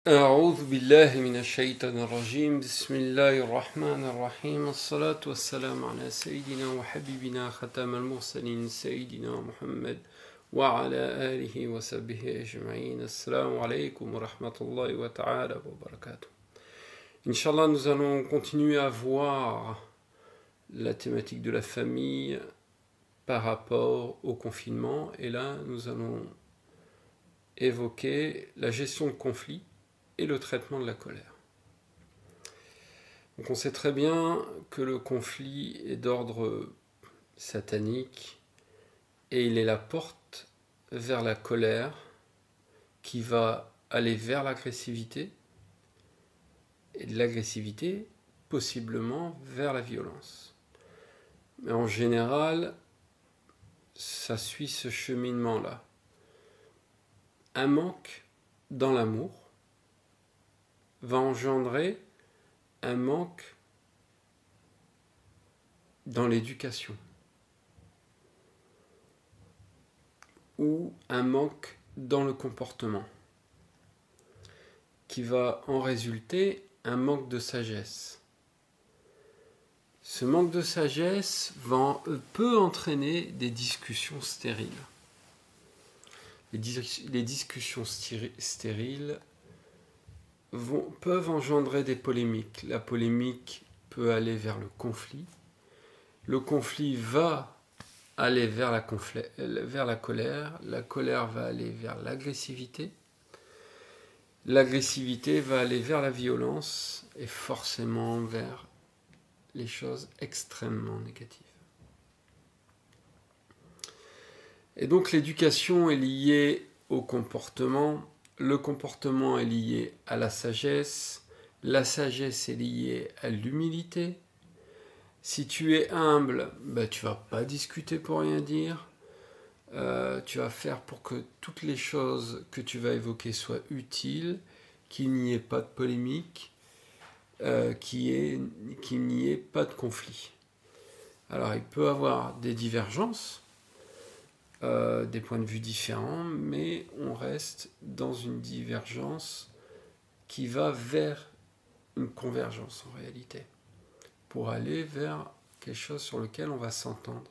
أعوذ بالله من الشيطان الرجيم بسم الله الرحمن الرحيم الصلاة والسلام على سيدنا وحبيبنا ختام المرسلين سيدنا محمد وعلى آله وصحبه أجمعين. Assalamu alaikum wa rahmatullahi wa ta'ala wa barakatuh. Inch'Allah, nous allons continuer à voir la thématique de la famille par rapport au confinement. Et là, nous allons évoquer la gestion de conflits et le traitement de la colère. Donc on sait très bien que le conflit est d'ordre satanique et il est la porte vers la colère qui va aller vers l'agressivité et de l'agressivité possiblement vers la violence. Mais en général, ça suit ce cheminement-là. Un manque dans l'amour va engendrer un manque dans l'éducation ou un manque dans le comportement qui va en résulter un manque de sagesse. Ce manque de sagesse peut entraîner des discussions stériles. Les discussions stériles peuvent engendrer des polémiques. La polémique peut aller vers le conflit. Le conflit va aller vers la colère. La colère va aller vers l'agressivité. L'agressivité va aller vers la violence et forcément vers les choses extrêmement négatives. Et donc l'éducation est liée au comportement. Le comportement est lié à la sagesse est liée à l'humilité. Si tu es humble, tu vas pas discuter pour rien dire. Tu vas faire pour que toutes les choses que tu vas évoquer soient utiles, qu'il n'y ait pas de polémique, qu'il n'y ait pas de conflit. Alors il peut y avoir des divergences, des points de vue différents, mais on reste dans une divergence qui va vers une convergence en réalité, pour aller vers quelque chose sur lequel on va s'entendre.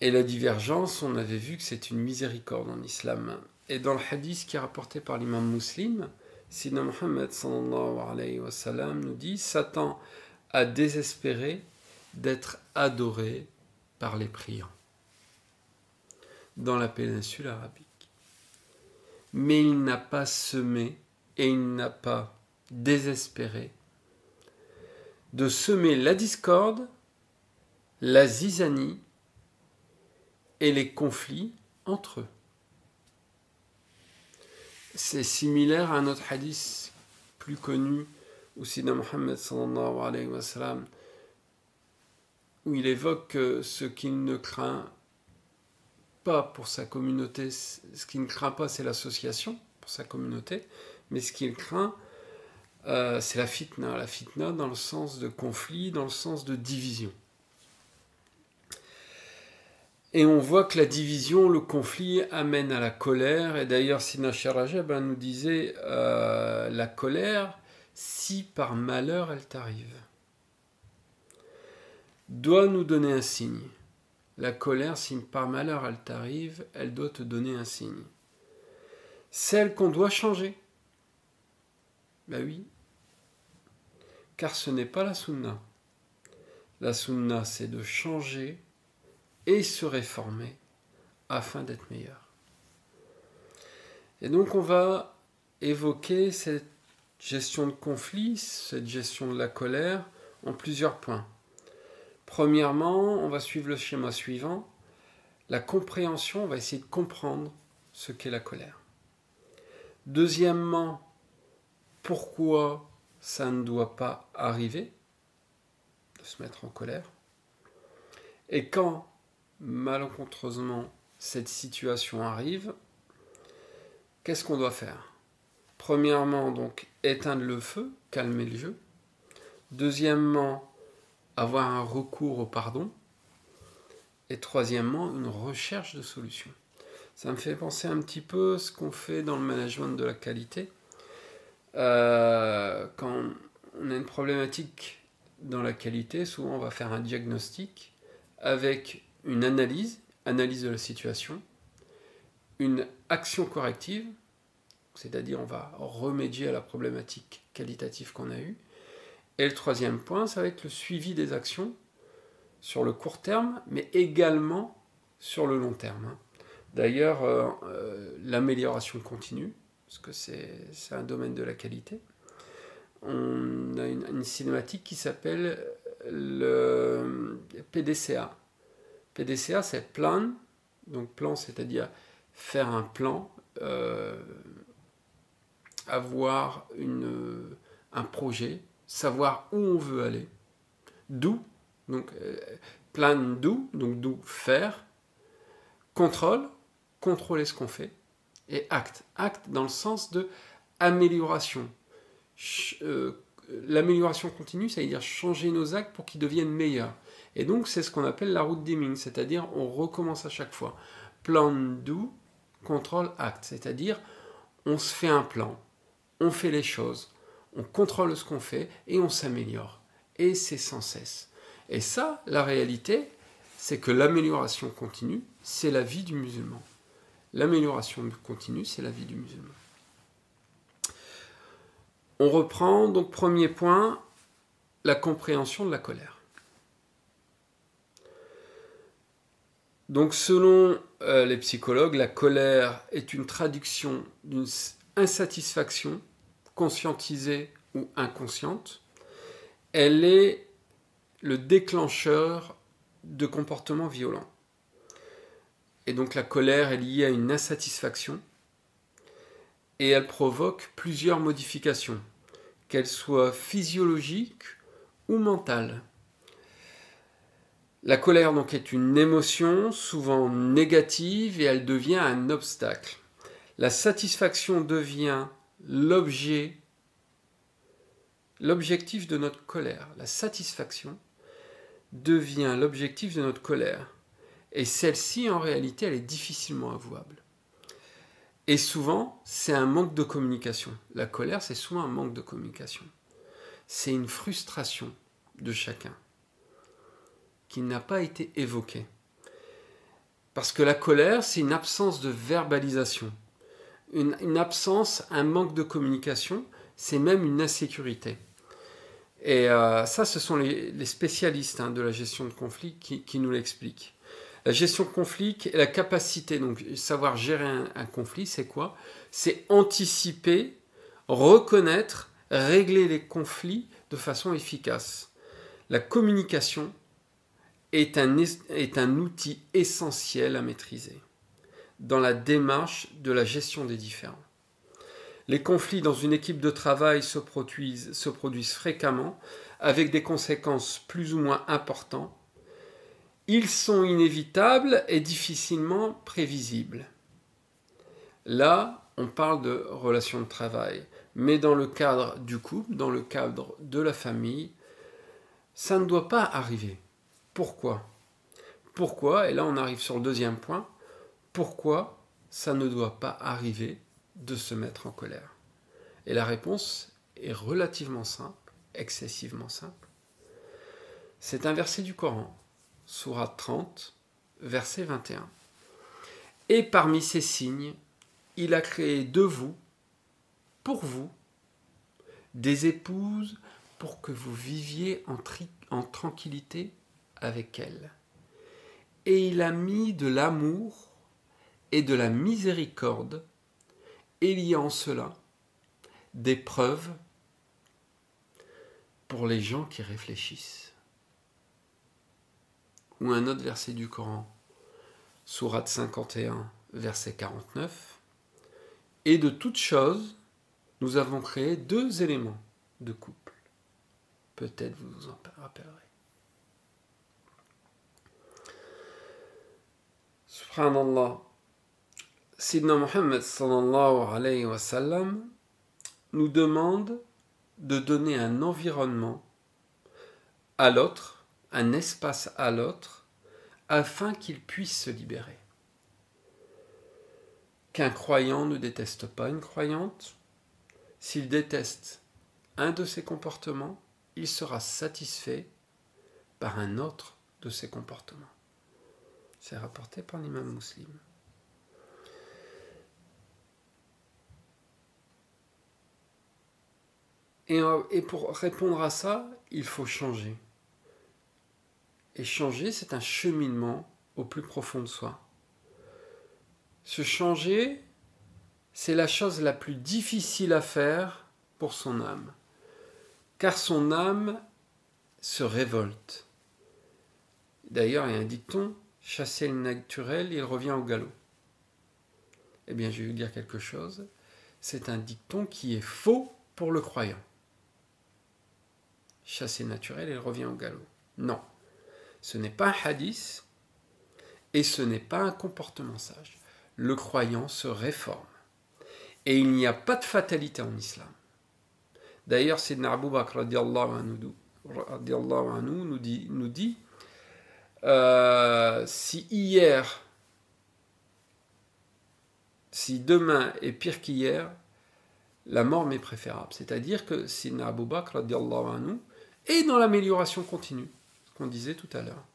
Et la divergence, on avait vu que c'est une miséricorde en islam. Et dans le hadith qui est rapporté par l'imam Muslim, Sayyidina Muhammad sallallahu alayhi wa sallam nous dit: Satan a désespéré d'être adoré par les priants dans la péninsule arabique. Mais il n'a pas semé et il n'a pas désespéré de semer la discorde, la zizanie et les conflits entre eux. C'est similaire à un autre hadith plus connu où Sayyidina Muhammad sallallahu alayhi wa sallam, où il évoque ce qu'il ne craint pas pour sa communauté. Ce qu'il ne craint pas, c'est l'association pour sa communauté, mais ce qu'il craint, c'est la fitna dans le sens de conflit, dans le sens de division. Et on voit que la division, le conflit amène à la colère, et d'ailleurs Sina Sharajab nous disait la colère, si par malheur elle t'arrive, doit nous donner un signe. La colère, si par malheur elle t'arrive, elle doit te donner un signe. Celle qu'on doit changer. Ben oui. Car ce n'est pas la sunna. La sunna, c'est de changer et se réformer afin d'être meilleur. Et donc on va évoquer cette gestion de conflit, cette gestion de la colère en plusieurs points. Premièrement, on va suivre le schéma suivant. La compréhension, on va essayer de comprendre ce qu'est la colère. Deuxièmement, pourquoi ça ne doit pas arriver de se mettre en colère. Et quand, malencontreusement, cette situation arrive, qu'est-ce qu'on doit faire ? Premièrement, donc, éteindre le feu, calmer le jeu. Deuxièmement, avoir un recours au pardon. et troisièmement, une recherche de solutions. Ça me fait penser un petit peu à ce qu'on fait dans le management de la qualité. Quand on a une problématique dans la qualité, souvent on va faire un diagnostic avec une analyse de la situation, une action corrective, c'est-à-dire on va remédier à la problématique qualitative qu'on a eue. Et le troisième point, ça va être le suivi des actions sur le court terme, mais également sur le long terme. D'ailleurs, l'amélioration continue, parce que c'est un domaine de la qualité. On a une cinématique qui s'appelle le PDCA. PDCA, c'est plan, donc plan, c'est-à-dire faire un plan, avoir un projet, savoir où on veut aller, do, donc plan do, donc do, faire, contrôler ce qu'on fait, et acte dans le sens de amélioration. L'amélioration continue, ça veut dire changer nos actes pour qu'ils deviennent meilleurs. Et donc c'est ce qu'on appelle la route Deming, c'est-à-dire on recommence à chaque fois. Plan, do, contrôle, acte, c'est-à-dire on se fait un plan, on fait les choses, on contrôle ce qu'on fait et on s'améliore. Et c'est sans cesse. Et ça, la réalité, c'est que l'amélioration continue, c'est la vie du musulman. L'amélioration continue, c'est la vie du musulman. On reprend, donc premier point, la compréhension de la colère. Donc selon les psychologues, la colère est une traduction d'une insatisfaction, conscientisée ou inconsciente. Elle est le déclencheur de comportements violents. Et donc la colère est liée à une insatisfaction et elle provoque plusieurs modifications, qu'elles soient physiologiques ou mentales. La colère donc est une émotion souvent négative et elle devient un obstacle. La satisfaction devient l'objectif de notre colère. La satisfaction devient l'objectif de notre colère. Et celle-ci, en réalité, elle est difficilement avouable. Et souvent, c'est un manque de communication. La colère, c'est souvent un manque de communication. C'est une frustration de chacun qui n'a pas été évoquée. Parce que la colère, c'est une absence de verbalisation. Une absence, un manque de communication, c'est même une insécurité. Et ça, ce sont les spécialistes de la gestion de conflit qui nous l'expliquent. La gestion de conflit et la capacité, donc savoir gérer un conflit, c'est quoi? C'est anticiper, reconnaître, régler les conflits de façon efficace. La communication est un outil essentiel à maîtriser dans la démarche de la gestion des différends. Les conflits dans une équipe de travail se produisent fréquemment avec des conséquences plus ou moins importantes. Ils sont inévitables et difficilement prévisibles. Là, on parle de relations de travail, mais dans le cadre du couple, dans le cadre de la famille, ça ne doit pas arriver. Pourquoi ? Pourquoi ? Et là, on arrive sur le deuxième point. Pourquoi ça ne doit pas arriver de se mettre en colère ? Et la réponse est relativement simple, excessivement simple. C'est un verset du Coran. Sourate 30, verset 21. Et parmi ces signes, il a créé de vous, pour vous, des épouses pour que vous viviez en tranquillité avec elles. Et il a mis de l'amour et de la miséricorde, et il y a en cela des preuves pour les gens qui réfléchissent. Ou un autre verset du Coran, sourate 51, verset 49. Et de toutes choses, nous avons créé 2 éléments de couple. Peut-être vous vous en rappellerez. Subhanallah. Sidna Muhammad sallallahu alayhi wa sallam nous demande de donner un environnement à l'autre, un espace à l'autre, afin qu'il puisse se libérer. Qu'un croyant ne déteste pas une croyante. S'il déteste un de ses comportements, il sera satisfait par un autre de ses comportements. C'est rapporté par l'imam Muslim. Et pour répondre à ça, il faut changer. Et changer, c'est un cheminement au plus profond de soi. Se changer, c'est la chose la plus difficile à faire pour son âme. Car son âme se révolte. D'ailleurs, il y a un dicton, chasser le naturel, il revient au galop. Eh bien, je vais vous dire quelque chose. C'est un dicton qui est faux pour le croyant. Chasser le naturel, il revient au galop. Non. Ce n'est pas un hadith et ce n'est pas un comportement sage. Le croyant se réforme. Et il n'y a pas de fatalité en islam. D'ailleurs, Sidna Abu Bakr radiallahu anhu nous dit si demain est pire qu'hier, la mort m'est préférable. C'est-à-dire que Sidna Abu Bakr radiallahu anhu est dans l'amélioration continue, ce qu'on disait tout à l'heure.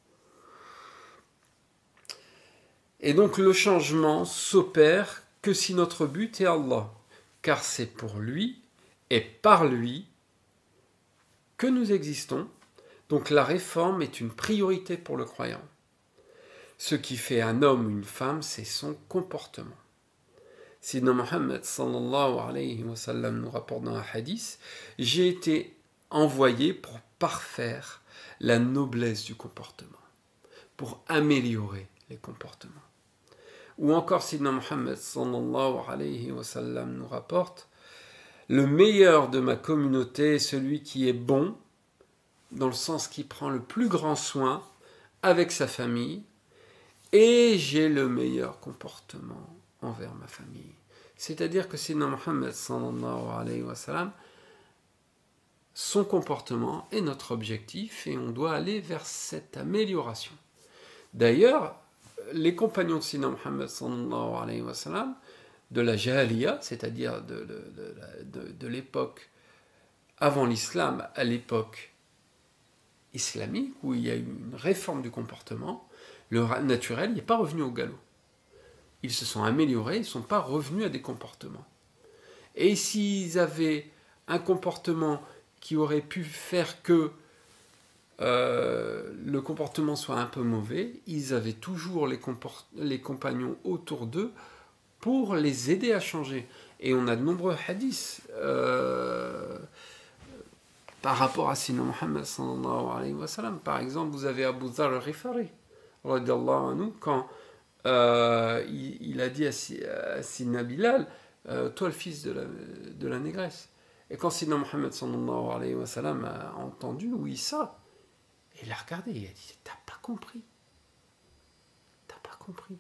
Et donc le changement s'opère que si notre but est Allah, car c'est pour lui et par lui que nous existons. Donc la réforme est une priorité pour le croyant. Ce qui fait un homme ou une femme, c'est son comportement. Sidna Muhammad sallallahu alayhi wa sallam nous rapporte dans un hadith, j'ai été envoyé pour parfaire la noblesse du comportement, pour améliorer les comportements. Ou encore Sidna Muhammad sallallahu alayhi wa sallam nous rapporte, le meilleur de ma communauté est celui qui est bon, dans le sens qui prend le plus grand soin avec sa famille, et j'ai le meilleur comportement envers ma famille. C'est-à-dire que Sidna Muhammad sallallahu alayhi wa sallam, son comportement est notre objectif et on doit aller vers cette amélioration. D'ailleurs, les compagnons de Sidna Muhammad sallallahu alayhi wa sallam, de la Jahiliya, c'est-à-dire de l'époque avant l'islam à l'époque islamique, où il y a eu une réforme du comportement, le naturel n'est pas revenu au galop. Ils se sont améliorés, ils ne sont pas revenus à des comportements. Et s'ils avaient un comportement qui aurait pu faire que le comportement soit un peu mauvais, ils avaient toujours les compagnons autour d'eux pour les aider à changer. Et on a de nombreux hadiths par rapport à Sidna Muhammad sallallahu alayhi wa sallam. Par exemple, vous avez Abu Dharr al-Ghifari radiyallahu anhu, quand il a dit à Sidna Bilal, toi le fils de la négresse. Et quand Sidna Muhammad sallallahu alayhi wa sallam a entendu, oui ça, il l'a regardé, il a dit, t'as pas compris. T'as pas compris.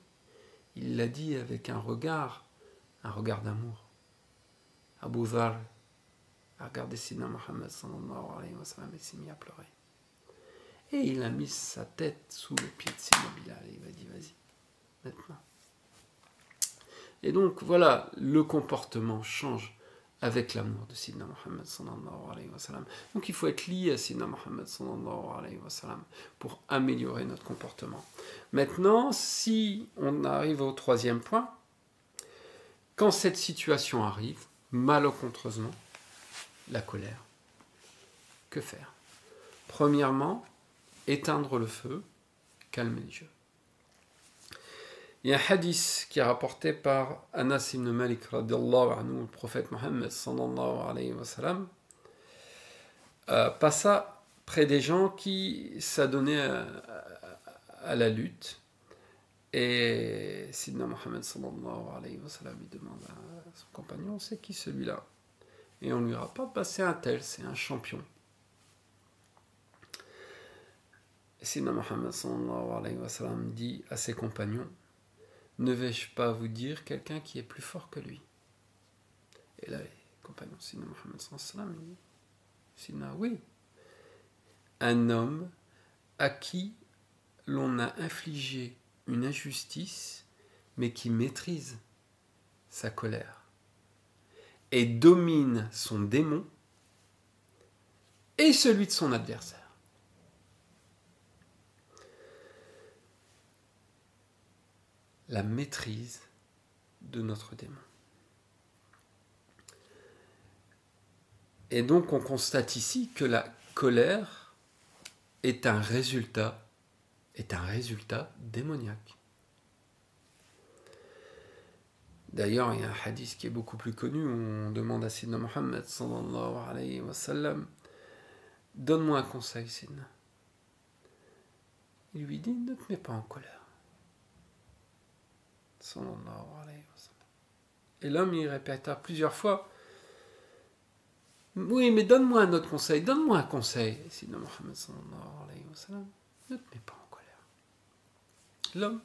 Il l'a dit avec un regard d'amour. Abu Dharr a regardé Sidna Muhammad sallallahu alayhi wa sallam et s'est mis à pleurer. Et il a mis sa tête sous le pied de Sidna Bilal et il m'a dit, vas-y, maintenant. Et donc voilà, le comportement change avec l'amour de Sidna Muhammad sallallahu alayhi wa sallam. Donc il faut être lié à Sidna Muhammad sallallahu alayhi wa sallam pour améliorer notre comportement. Maintenant, si on arrive au troisième point, quand cette situation arrive, malencontreusement, la colère, que faire? Premièrement, éteindre le feu, calmer les jeux. Il y a un hadith qui est rapporté par Anas ibn Malik radiallahu anhu, le prophète Mohammed sallallahu alayhi wa sallam, passa près des gens qui s'adonnaient à la lutte. Et Sidna Mohammed sallallahu alayhi wa sallam il demande à son compagnon, c'est qui celui-là? Et on lui rapporte, c'est un tel, c'est un champion. Et Sidna Mohammed sallallahu alayhi wa sallam dit à ses compagnons, ne vais-je pas vous dire quelqu'un qui est plus fort que lui? Et là, les compagnons de Sidna Mohammed sallallahu alayhi wa sallam, Sidna, oui. Un homme à qui l'on a infligé une injustice, mais qui maîtrise sa colère et domine son démon et celui de son adversaire. La maîtrise de notre démon. Et donc on constate ici que la colère est un résultat démoniaque. D'ailleurs, il y a un hadith qui est beaucoup plus connu où on demande à Sidna Muhammad sallallahu alayhi wa sallam, donne-moi un conseil, Sidna. Il lui dit, ne te mets pas en colère. Sallallahu alayhi wa sallam. Et l'homme, il répéta plusieurs fois, oui, mais donne-moi un autre conseil, donne-moi un conseil. Et Sidna Muhammad sallallahu alayhi wa sallam, ne te mets pas en colère. L'homme,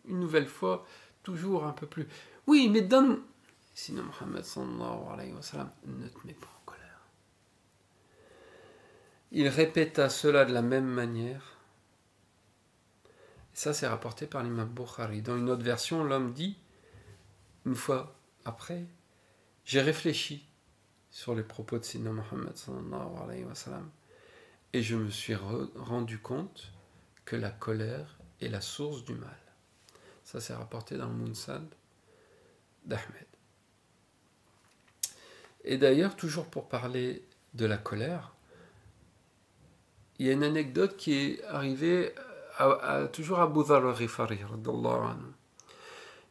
une nouvelle fois, toujours un peu plus, oui, mais donne... Sidna Muhammad sallallahu alayhi wa sallam, ne te mets pas en colère. Il répéta cela de la même manière. Et ça, c'est rapporté par l'imam Bukhari. Dans une autre version, l'homme dit, une fois après, j'ai réfléchi sur les propos de Sidna Muhammad sallallahu alayhi wa sallam et je me suis rendu compte que la colère est la source du mal. Ça, c'est rapporté dans le Munsad d'Ahmed. Et d'ailleurs, toujours pour parler de la colère, il y a une anecdote qui est arrivée toujours à Abu Dharr al-Ghifari, radiyallahu anhu.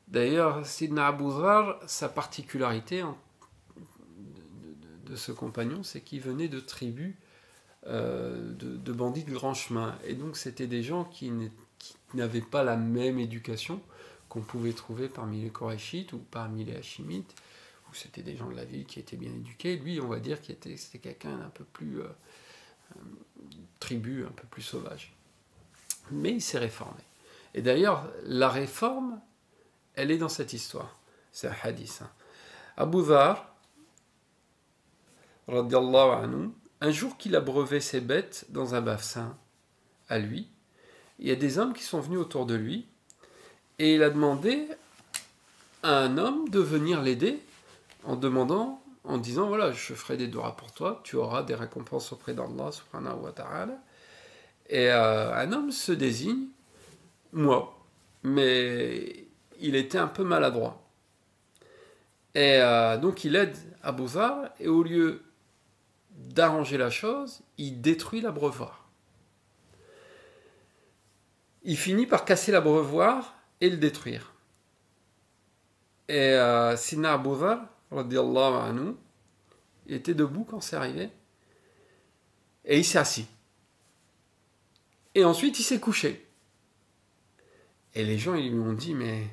D'ailleurs, Sidna Abu Dharr, sa particularité de ce compagnon, c'est qu'il venait de tribus de bandits de grand chemin. Et donc, c'était des gens qui n'avaient pas la même éducation qu'on pouvait trouver parmi les Korachites ou parmi les Hachimites, où c'était des gens de la ville qui étaient bien éduqués. Lui, on va dire que c'était quelqu'un d'un peu plus tribu, un peu plus sauvage. Mais il s'est réformé. Et d'ailleurs, la réforme, elle est dans cette histoire. C'est un hadith. Abu Dharr, radiyallahu anhu, un jour qu'il abreuvait ses bêtes dans un bassin à lui, il y a des hommes qui sont venus autour de lui et il a demandé à un homme de venir l'aider en disant voilà, je ferai des doigts pour toi, tu auras des récompenses auprès d'Allah subhanahu wa ta'ala. Et un homme se désigne, moi, mais il était un peu maladroit. Et donc il aide Abu Dharr et au lieu d'arranger la chose, il détruit l'abreuvoir. Il finit par casser l'abreuvoir et le détruire. Et Sidna Abu Dharr, radiyallahu anhu, il était debout quand c'est arrivé, et il s'est assis. Et ensuite, il s'est couché. Et les gens, ils lui ont dit, mais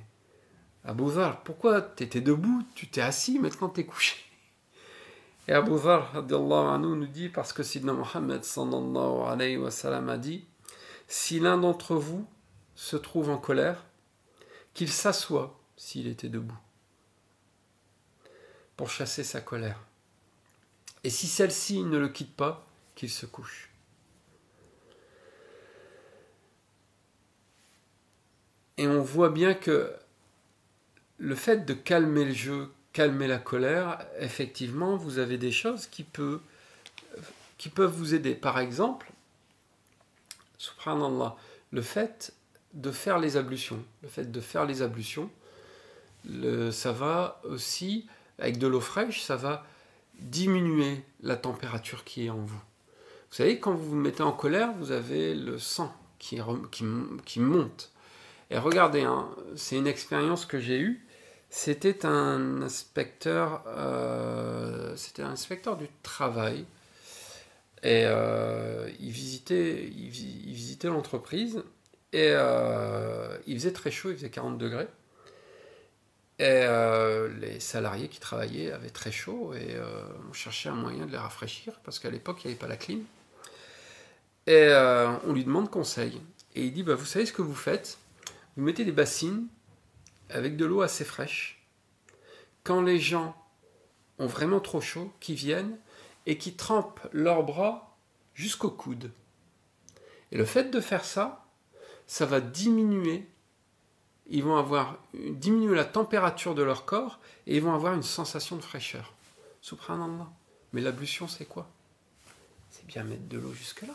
Abu Dharr, pourquoi tu étais debout, tu t'es assis, maintenant tu es couché? Et Abu Dharr, radiyallahu anhu, nous dit, parce que Sidna Muhammad sallallahu alayhi wa sallam a dit, si l'un d'entre vous se trouve en colère, qu'il s'assoie s'il était debout, pour chasser sa colère. Et si celle-ci ne le quitte pas, qu'il se couche. Et on voit bien que le fait de calmer le jeu, calmer la colère, effectivement, vous avez des choses qui peuvent vous aider. Par exemple, subhanallah, le fait de faire les ablutions. Ça va aussi, avec de l'eau fraîche, ça va diminuer la température qui est en vous. Vous savez, quand vous vous mettez en colère, vous avez le sang qui monte. Et regardez, c'est une expérience que j'ai eue. C'était un inspecteur du travail. Et il visitait l'entreprise. Et il faisait très chaud, il faisait 40 degrés. Et les salariés qui travaillaient avaient très chaud. Et on cherchait un moyen de les rafraîchir, parce qu'à l'époque, il n'y avait pas la clim. Et on lui demande conseil. Et il dit, vous savez ce que vous faites ? Vous mettez des bassines avec de l'eau assez fraîche. Quand les gens ont vraiment trop chaud, qui viennent et qui trempent leurs bras jusqu'au coude. Et le fait de faire ça ça va diminuer. Ils vont diminuer la température de leur corps et ils vont avoir une sensation de fraîcheur. Subhanallah. Mais l'ablution, c'est quoi? C'est bien mettre de l'eau jusque-là.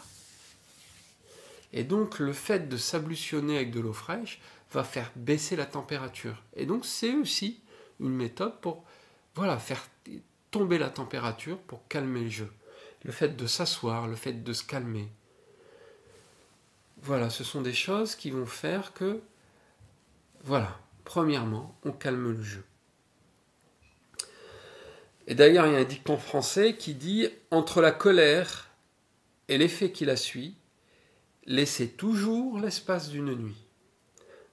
Et donc, le fait de s'ablutionner avec de l'eau fraîche va faire baisser la température. Et donc, c'est aussi une méthode pour faire tomber la température pour calmer le jeu. Le fait de s'asseoir, le fait de se calmer. Voilà, ce sont des choses qui vont faire que, premièrement, on calme le jeu. Et d'ailleurs, il y a un dicton français qui dit « Entre la colère et l'effet qui la suit, laissez toujours l'espace d'une nuit. »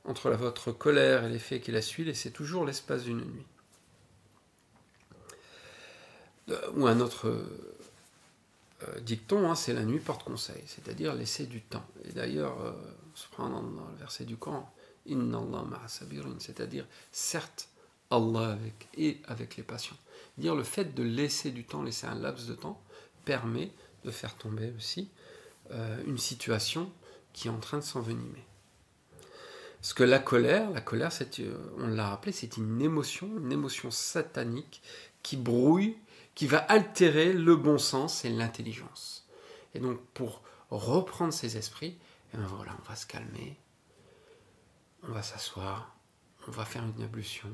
Entre votre colère et l'effet qui la suit, laissez toujours l'espace d'une nuit. Ou un autre dicton, c'est la nuit porte conseil, c'est-à-dire laisser du temps. Et d'ailleurs, subhanallah, le verset du Coran, Inna Allah ma'a sabirin, c'est-à-dire certes Allah avec les patients. Dire le fait de laisser du temps, laisser un laps de temps, permet de faire tomber aussi une situation qui est en train de s'envenimer. Parce que la colère, on l'a rappelé, c'est une émotion satanique qui brouille, qui va altérer le bon sens et l'intelligence. Et donc, pour reprendre ses esprits, on va se calmer, on va s'asseoir, on va faire une ablution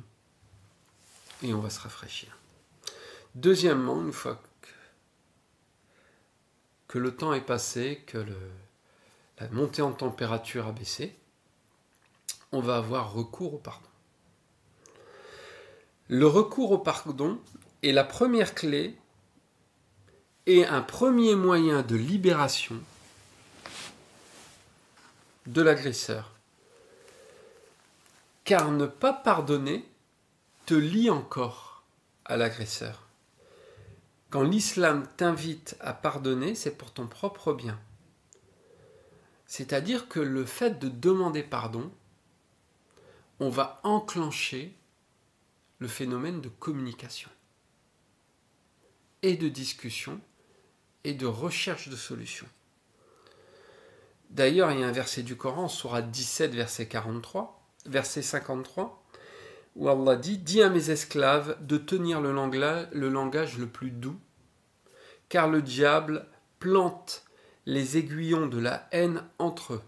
et on va se rafraîchir. Deuxièmement, une fois que le temps est passé, que la montée en température a baissé, on va avoir recours au pardon. Le recours au pardon est la première clé et un premier moyen de libération de l'agresseur. Car ne pas pardonner te lie encore à l'agresseur. Quand l'islam t'invite à pardonner, c'est pour ton propre bien. C'est-à-dire que le fait de demander pardon, on va enclencher le phénomène de communication et de discussion et de recherche de solutions. D'ailleurs, il y a un verset du Coran, sourate 17, verset 53, où Allah dit « Dis à mes esclaves de tenir le langage le plus doux, car le diable plante les aiguillons de la haine entre eux.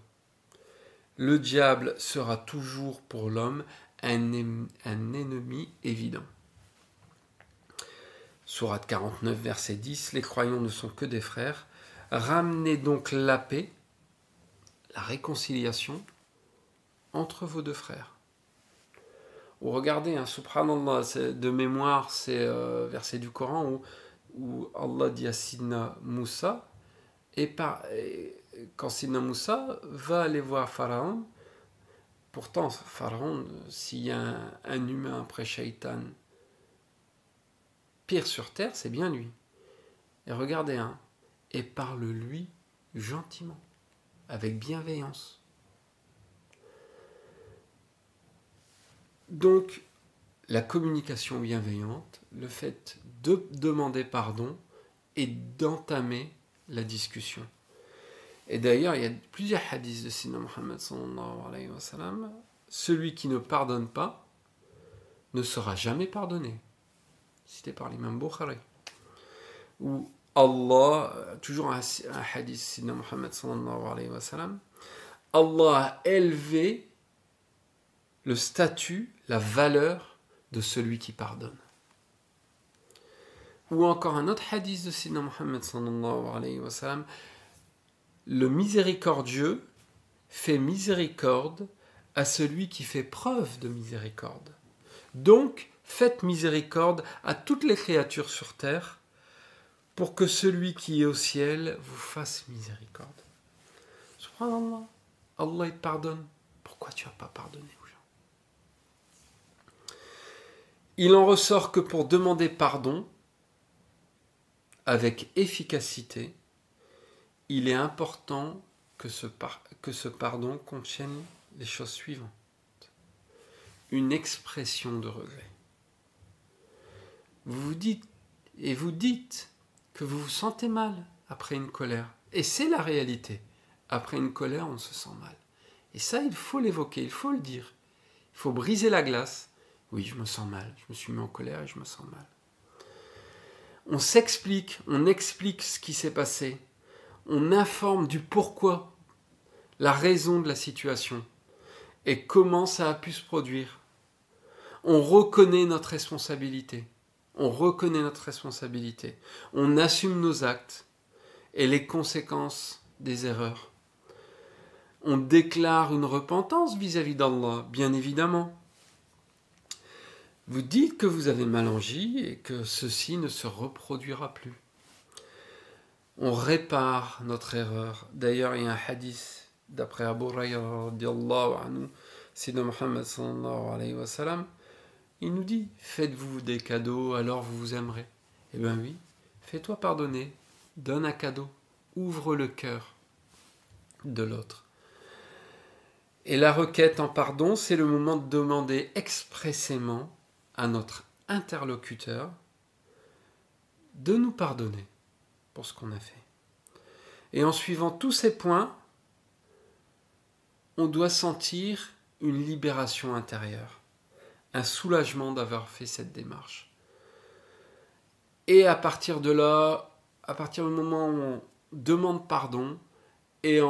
Le diable sera toujours pour l'homme un ennemi évident. » Sourate 49, verset 10, « Les croyants ne sont que des frères. Ramenez donc la paix, la réconciliation entre vos deux frères. » Ou regardez, subhanallah, de mémoire, c'est verset du Coran où Allah dit à Sidna Moussa, quand Sidna Moussa va aller voir Pharaon, pourtant Pharaon, s'il y a un humain après Shaitan, pire sur terre, c'est bien lui. Et regardez, et parle-lui gentiment, avec bienveillance. Donc, la communication bienveillante, le fait de demander pardon et d'entamer la discussion. Et d'ailleurs, il y a plusieurs hadiths de Sayyidina Muhammad sallallahu alayhi wa sallam. Celui qui ne pardonne pas ne sera jamais pardonné. Cité par l'imam Bukhari. Ou Allah, toujours un hadith de Sayyidina Muhammad sallallahu alayhi wa sallam, Allah a élevé le statut, la valeur de celui qui pardonne. Ou encore un autre hadith de Sayyidina Muhammad sallallahu alayhi wa sallam, le miséricordieux fait miséricorde à celui qui fait preuve de miséricorde. Donc, faites miséricorde à toutes les créatures sur terre pour que celui qui est au ciel vous fasse miséricorde. Subhanallah, Allah il pardonne. Pourquoi tu n'as pas pardonné aux gens? Il en ressort que pour demander pardon avec efficacité, il est important que ce pardon contienne les choses suivantes. Une expression de regret. Vous dites que vous vous sentez mal après une colère. Et c'est la réalité. Après une colère, on se sent mal. Et ça, il faut l'évoquer, il faut le dire. Il faut briser la glace. Oui, je me sens mal. Je me suis mis en colère et je me sens mal. On s'explique, on explique ce qui s'est passé. On informe du pourquoi, la raison de la situation et comment ça a pu se produire. On reconnaît notre responsabilité. On reconnaît notre responsabilité. On assume nos actes et les conséquences des erreurs. On déclare une repentance vis-à-vis d'Allah, bien évidemment. Vous dites que vous avez mal agi et que ceci ne se reproduira plus. On répare notre erreur. D'ailleurs, il y a un hadith d'après Abu Hurayrah radiyallahu anhu, Sayyidina Muhammad sallallahu alayhi wa sallam, il nous dit, faites-vous des cadeaux, alors vous vous aimerez. Eh bien oui, fais-toi pardonner, donne un cadeau, ouvre le cœur de l'autre. Et la requête en pardon, c'est le moment de demander expressément à notre interlocuteur de nous pardonner pour ce qu'on a fait. Et en suivant tous ces points, on doit sentir une libération intérieure, un soulagement d'avoir fait cette démarche. Et à partir de là, à partir du moment où on demande pardon et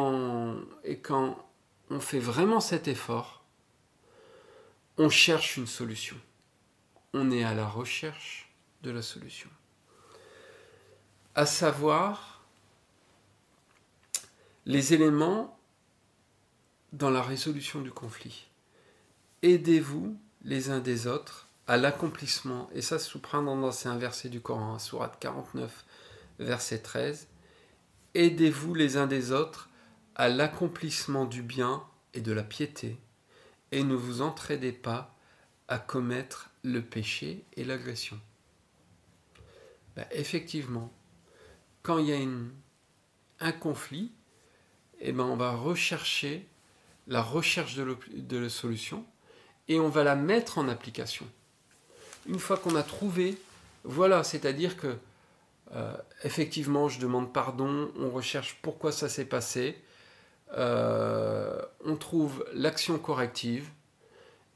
quand on fait vraiment cet effort, on cherche une solution. On est à la recherche de la solution. À savoir, les éléments dans la résolution du conflit. Aidez-vous les uns des autres à l'accomplissement, et ça, subhanallah, c'est un verset du Coran, sourate 49, verset 13, aidez-vous les uns des autres à l'accomplissement du bien et de la piété, et ne vous entraidez pas à commettre le péché et l'agression. Effectivement, quand il y a un conflit, on va rechercher la recherche de la solution et on va la mettre en application. Une fois qu'on a trouvé, voilà, c'est-à-dire que effectivement, je demande pardon, on recherche pourquoi ça s'est passé, on trouve l'action corrective,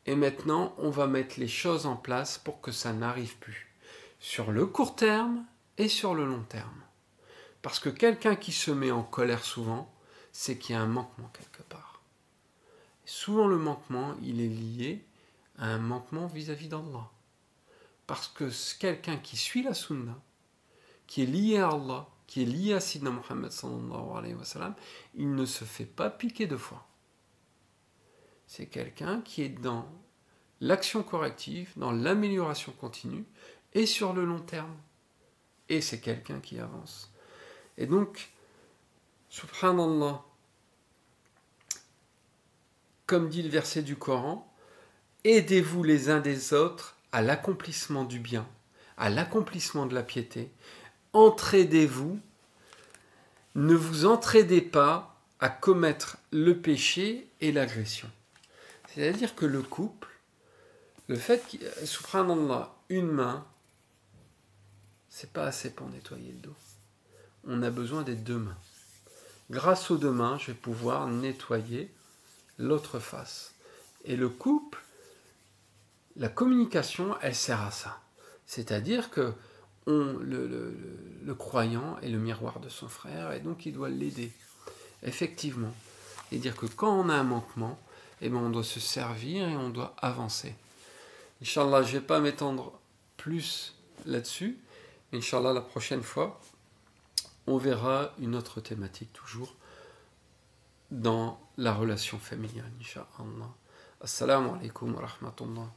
et maintenant, on va mettre les choses en place pour que ça n'arrive plus, sur le court terme et sur le long terme. Parce que quelqu'un qui se met en colère souvent, c'est qu'il y a un manquement quelque part. Et souvent, le manquement, il est lié à un manquement vis-à-vis d'Allah. Parce que quelqu'un qui suit la sunna, qui est lié à Allah, qui est lié à Sayyidina Muhammad sallallahu alayhi wa sallam, il ne se fait pas piquer deux fois. C'est quelqu'un qui est dans l'action corrective, dans l'amélioration continue et sur le long terme. Et c'est quelqu'un qui avance. Et donc, subhanallah, comme dit le verset du Coran, aidez-vous les uns des autres à l'accomplissement du bien, à l'accomplissement de la piété. Entraidez-vous, ne vous entraidez pas à commettre le péché et l'agression. C'est-à-dire que le couple, le fait qu'il subhanallah, une main, c'est pas assez pour nettoyer le dos. On a besoin des deux mains. Grâce aux deux mains, je vais pouvoir nettoyer l'autre face. Et le couple, la communication, elle sert à ça. C'est-à-dire que le croyant est le miroir de son frère et donc il doit l'aider. Effectivement. Et dire que quand on a un manquement, on doit se servir et on doit avancer. Inch'Allah, je ne vais pas m'étendre plus là-dessus. Inch'Allah, la prochaine fois, on verra une autre thématique toujours dans la relation familiale. Inch'Allah. Assalamu alaikum wa rahmatullah.